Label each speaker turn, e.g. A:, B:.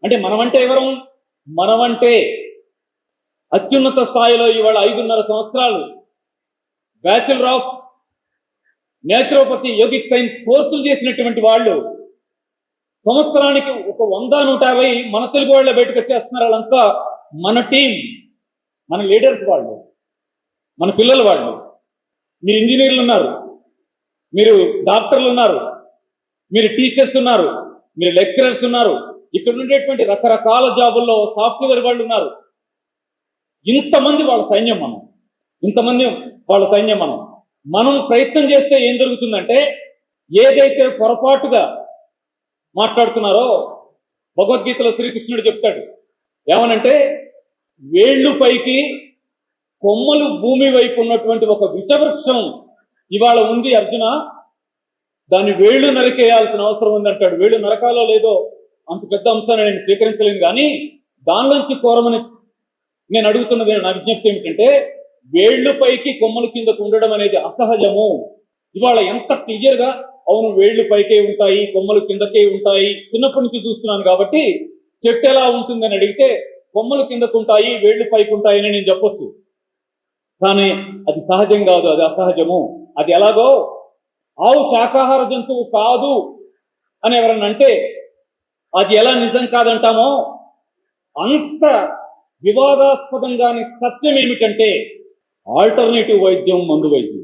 A: అంటే మనమంటే ఎవరు? మనమంటే అత్యున్నత స్థాయిలో ఇవాళ 5.5 సంవత్సరాలు bachelor of naturopathy yogic science కోర్సులు చేసినటువంటి వాళ్ళు సంవత్సరానికి ఒక 100-150 మన తెలుగు వాళ్ళ బయటకు వచ్చేస్తున్నారు. వాళ్ళంతా మన టీం, మన లీడర్స్ వాళ్ళు, మన పిల్లలు వాళ్ళు. మీరు ఇంజనీర్లు ఉన్నారు, మీరు డాక్టర్లు ఉన్నారు, మీరు టీచర్స్ ఉన్నారు, మీరు లెక్చరర్స్ ఉన్నారు, ఇక్కడ ఉండేటువంటి రకరకాల జాబుల్లో సాఫ్ట్వేర్ వాళ్ళు ఉన్నారు. ఇంతమంది వాళ్ళ సైన్యం మనం, ఇంతమంది వాళ్ళ సైన్యం మనం. మనం ప్రయత్నం చేస్తే ఏం జరుగుతుందంటే, ఏదైతే పొరపాటుగా మాట్లాడుతున్నారో భగవద్గీతలో శ్రీకృష్ణుడు చెప్తాడు ఏమనంటే, వేళ్ళు పైకి కొమ్మలు భూమి వైపు ఉన్నటువంటి ఒక విషవృక్షం ఇవాళ ఉంది అర్జున, దాన్ని వేళ్ళు నరికేయాల్సిన అవసరం ఉందంటాడు. వేళ్ళు నరకాలో లేదో అంత పెద్ద అంశాన్ని నేను స్వీకరించలేను, కానీ దానిలోంచి కోరమని నేను అడుగుతున్నది. నా విజ్ఞప్తి ఏమిటంటే, వేళ్ళు పైకి కొమ్మలు కిందకు ఉండడం అనేది అసహజము. ఇవాళ ఎంత క్లియర్గా అవును వేళ్ళు పైకే ఉంటాయి, కొమ్మలు కిందకే ఉంటాయి, చిన్నప్పటి నుంచి చూస్తున్నాను కాబట్టి చెట్టు ఎలా ఉంటుందని అడిగితే కొమ్మలు కిందకు ఉంటాయి, వేళ్ళు పైకి ఉంటాయని నేను చెప్పొచ్చు. కానీ అది సహజం కాదు, అది అసహజము. అది ఎలాగో ఆవు శాకాహార జంతువు కాదు అని ఎవరన్నా అంటే అది ఎలా నిజం కాదంటామో అంత వివాదాస్పదంగాని సత్యం ఏమిటంటే ఆల్టర్నేటివ్ వైద్యం మందు వైద్యం.